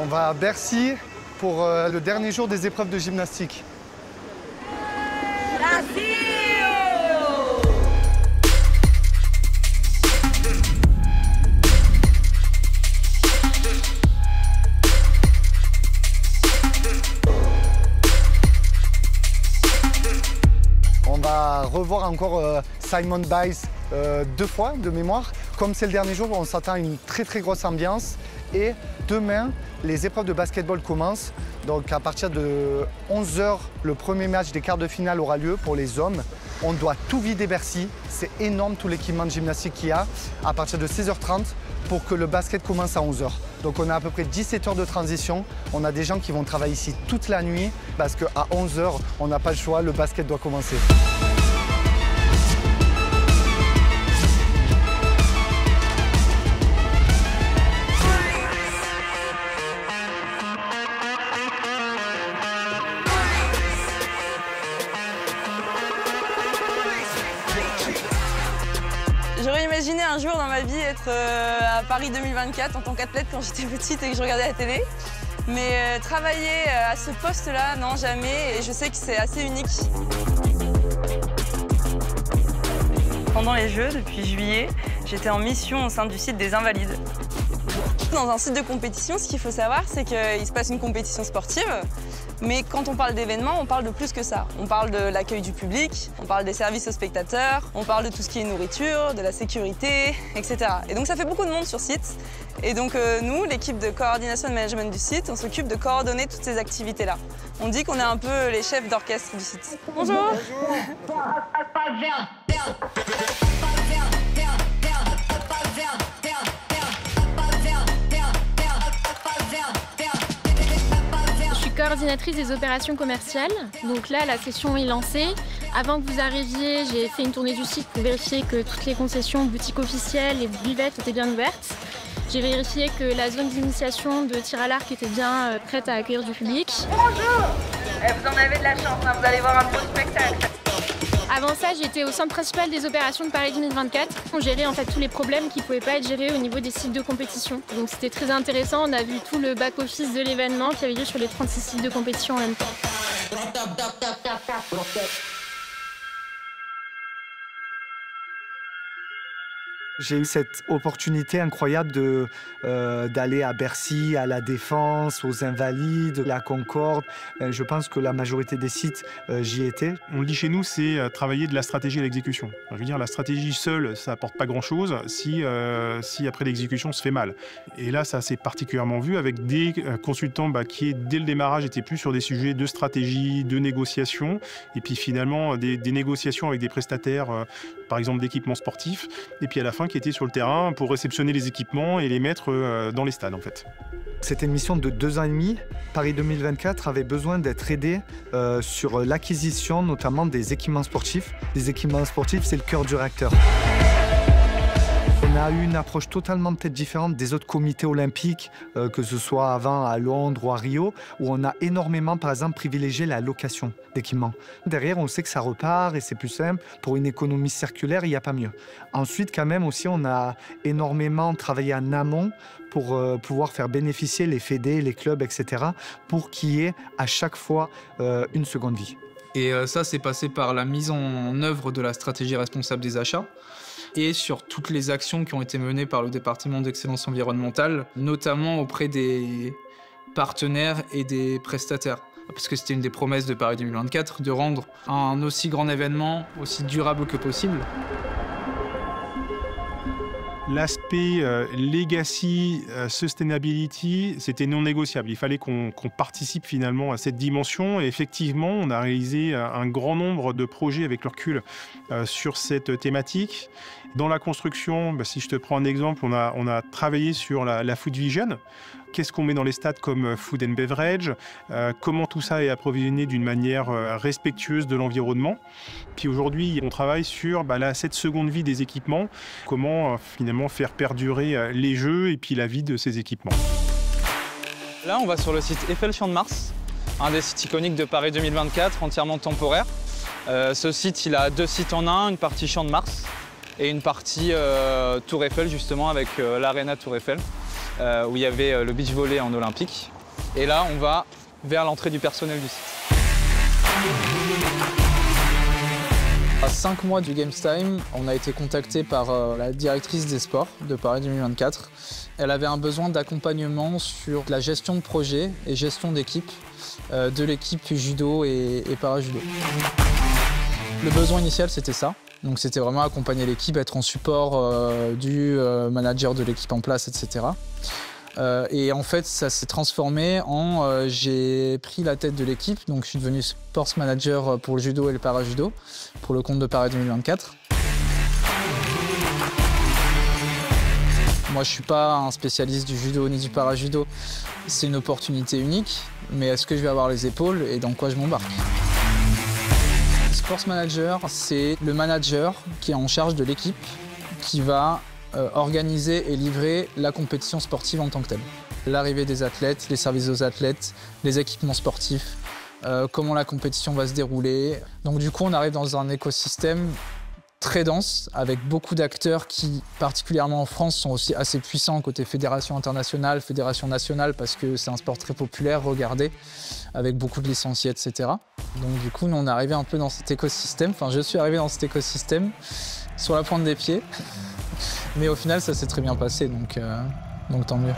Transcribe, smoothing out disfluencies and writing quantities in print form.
On va à Bercy pour le dernier jour des épreuves de gymnastique. On va revoir encore Simon Biles 2 fois de mémoire. Comme c'est le dernier jour, on s'attend à une très grosse ambiance. Et demain, les épreuves de basketball commencent. Donc à partir de 11 h, le premier match des quarts de finale aura lieu pour les hommes. On doit tout vider Bercy. C'est énorme tout l'équipement de gymnastique qu'il y a. À partir de 16h30 pour que le basket commence à 11 h. Donc on a à peu près 17 heures de transition. On a des gens qui vont travailler ici toute la nuit parce qu'à 11 h, on n'a pas le choix, le basket doit commencer. J'aurais imaginé un jour dans ma vie être à Paris 2024 en tant qu'athlète quand j'étais petite et que je regardais la télé. Mais travailler à ce poste-là, non, jamais. Et je sais que c'est assez unique. Pendant les Jeux, depuis juillet, j'étais en mission au sein du site des Invalides. Dans un site de compétition, ce qu'il faut savoir, c'est qu'il se passe une compétition sportive. Mais quand on parle d'événements, on parle de plus que ça. On parle de l'accueil du public, on parle des services aux spectateurs, on parle de tout ce qui est nourriture, de la sécurité, etc. Et donc ça fait beaucoup de monde sur site. Et donc nous, l'équipe de coordination et de management du site, on s'occupe de coordonner toutes ces activités-là. On dit qu'on est un peu les chefs d'orchestre du site. Bonjour. Coordinatrice des opérations commerciales. Donc là, la session est lancée. Avant que vous arriviez, j'ai fait une tournée du site pour vérifier que toutes les concessions, boutiques officielles et buvettes étaient bien ouvertes. J'ai vérifié que la zone d'initiation de tir à l'arc était bien prête à accueillir du public. Bonjour. Vous en avez de la chance, hein, vous allez voir un beau spectacle. Avant ça, j'étais au centre principal des opérations de Paris 2024. On gérait en fait tous les problèmes qui ne pouvaient pas être gérés au niveau des sites de compétition. Donc c'était très intéressant. On a vu tout le back-office de l'événement qui avait lieu sur les 36 sites de compétition en même temps. J'ai eu cette opportunité incroyable d'aller à Bercy, à la Défense, aux Invalides, la Concorde. Je pense que la majorité des sites, j'y étais. On le dit chez nous, c'est travailler de la stratégie à l'exécution. Je veux dire, la stratégie seule, ça apporte pas grand-chose si après l'exécution se fait mal. Et là, ça s'est particulièrement vu avec des consultants qui, dès le démarrage, étaient plus sur des sujets de stratégie, de négociation, et puis finalement des négociations avec des prestataires, par exemple d'équipements sportifs, et puis à la fin qui étaient sur le terrain pour réceptionner les équipements et les mettre dans les stades en fait. C'était une mission de 2 ans et demi. Paris 2024 avait besoin d'être aidé sur l'acquisition notamment des équipements sportifs. Les équipements sportifs, c'est le cœur du réacteur. On a eu une approche totalement peut-être différente des autres comités olympiques, que ce soit avant à Londres ou à Rio, où on a énormément, par exemple, privilégié la location d'équipements. Derrière, on sait que ça repart et c'est plus simple. Pour une économie circulaire, il n'y a pas mieux. Ensuite, quand même, aussi, on a énormément travaillé en amont pour pouvoir faire bénéficier les fédés, les clubs, etc., pour qu'il y ait à chaque fois une seconde vie. Et ça, c'est passé par la mise en œuvre de la stratégie responsable des achats et sur toutes les actions qui ont été menées par le département d'excellence environnementale, notamment auprès des partenaires et des prestataires. Parce que c'était une des promesses de Paris 2024, de rendre un aussi grand événement aussi durable que possible. L'aspect legacy, sustainability, c'était non négociable. Il fallait qu'on participe finalement à cette dimension. Et effectivement, on a réalisé un grand nombre de projets avec le recul sur cette thématique. Dans la construction, si je te prends un exemple, on a travaillé sur la food vision. Qu'est-ce qu'on met dans les stades comme food and beverage, comment tout ça est approvisionné d'une manière respectueuse de l'environnement. Puis aujourd'hui, on travaille sur cette seconde vie des équipements, comment finalement faire perdurer les jeux et puis la vie de ces équipements. Là, on va sur le site Eiffel Champ de Mars, un des sites iconiques de Paris 2024, entièrement temporaire. Ce site, il a 2 sites en un, une partie Champ de Mars et une partie Tour Eiffel, justement, avec l'Arena Tour Eiffel. où il y avait le beach volley en olympique. Et là, on va vers l'entrée du personnel du site. À 5 mois du Games Time, on a été contacté par la directrice des sports de Paris 2024. Elle avait un besoin d'accompagnement sur la gestion de projet et gestion d'équipe de l'équipe judo et para-judo. Le besoin initial, c'était ça. Donc c'était vraiment accompagner l'équipe, être en support du manager de l'équipe en place, etc. Et en fait, ça s'est transformé en j'ai pris la tête de l'équipe, donc je suis devenu sports manager pour le judo et le para-judo, pour le compte de Paris 2024. Moi, je ne suis pas un spécialiste du judo ni du para-judo. C'est une opportunité unique, mais est-ce que je vais avoir les épaules et dans quoi je m'embarque? Sports manager, c'est le manager qui est en charge de l'équipe qui va organiser et livrer la compétition sportive en tant que telle. L'arrivée des athlètes, les services aux athlètes, les équipements sportifs, comment la compétition va se dérouler. Donc du coup, on arrive dans un écosystème très dense, avec beaucoup d'acteurs qui, particulièrement en France, sont aussi assez puissants côté fédération internationale, fédération nationale, parce que c'est un sport très populaire, regardé, avec beaucoup de licenciés, etc. Donc du coup, nous, on est arrivé un peu dans cet écosystème, enfin je suis arrivé dans cet écosystème, sur la pointe des pieds, mais au final, ça s'est très bien passé, donc tant mieux.